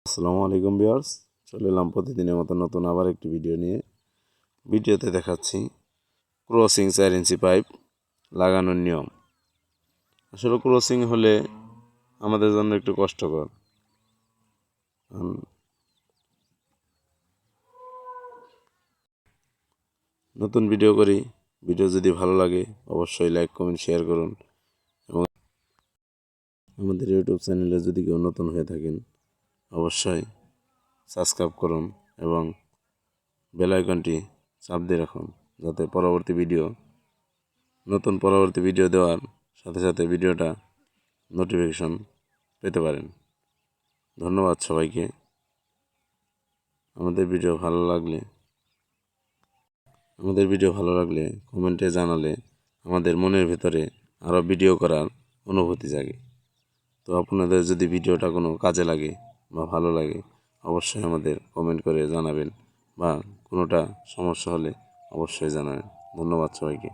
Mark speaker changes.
Speaker 1: আসসালামু আলাইকুম ভিউয়ার্স, চলে এলাম প্রতিদিনের মতো নতুন আবার একটি ভিডিও নিয়ে। ভিডিওতে দেখাচ্ছি ক্রসিং 4 ইঞ্চি পাইপ লাগানোর নিয়ম। আসলে ক্রসিং হলে আমাদের জন্য একটু কষ্টকর। নতুন ভিডিও করি, ভিডিও যদি ভালো লাগে অবশ্যই লাইক কমেন্ট শেয়ার করুন এবং আমাদের ইউটিউব চ্যানেলে যদি কেউ নতুন হয়ে থাকেন অবশ্যই সাবস্ক্রাইব করুন এবং বেল আইকনটি চাপ দিয়ে রাখুন, যাতে পরবর্তী ভিডিও দেওয়ার সাথে সাথে ভিডিওটা নোটিফিকেশন পেতে পারেন। ধন্যবাদ সবাইকে। আমাদের ভিডিও ভালো লাগলে কমেন্টে জানালে আমাদের মনের ভিতরে আরও ভিডিও করার অনুভূতি জাগে। তো আপনাদের যদি ভিডিওটা কোনো কাজে লাগে বা ভালো লাগে অবশ্যই আমাদের কমেন্ট করে জানাবেন, বা কোনোটা সমস্যা হলে অবশ্যই জানাবেন। ধন্যবাদ সবাইকে।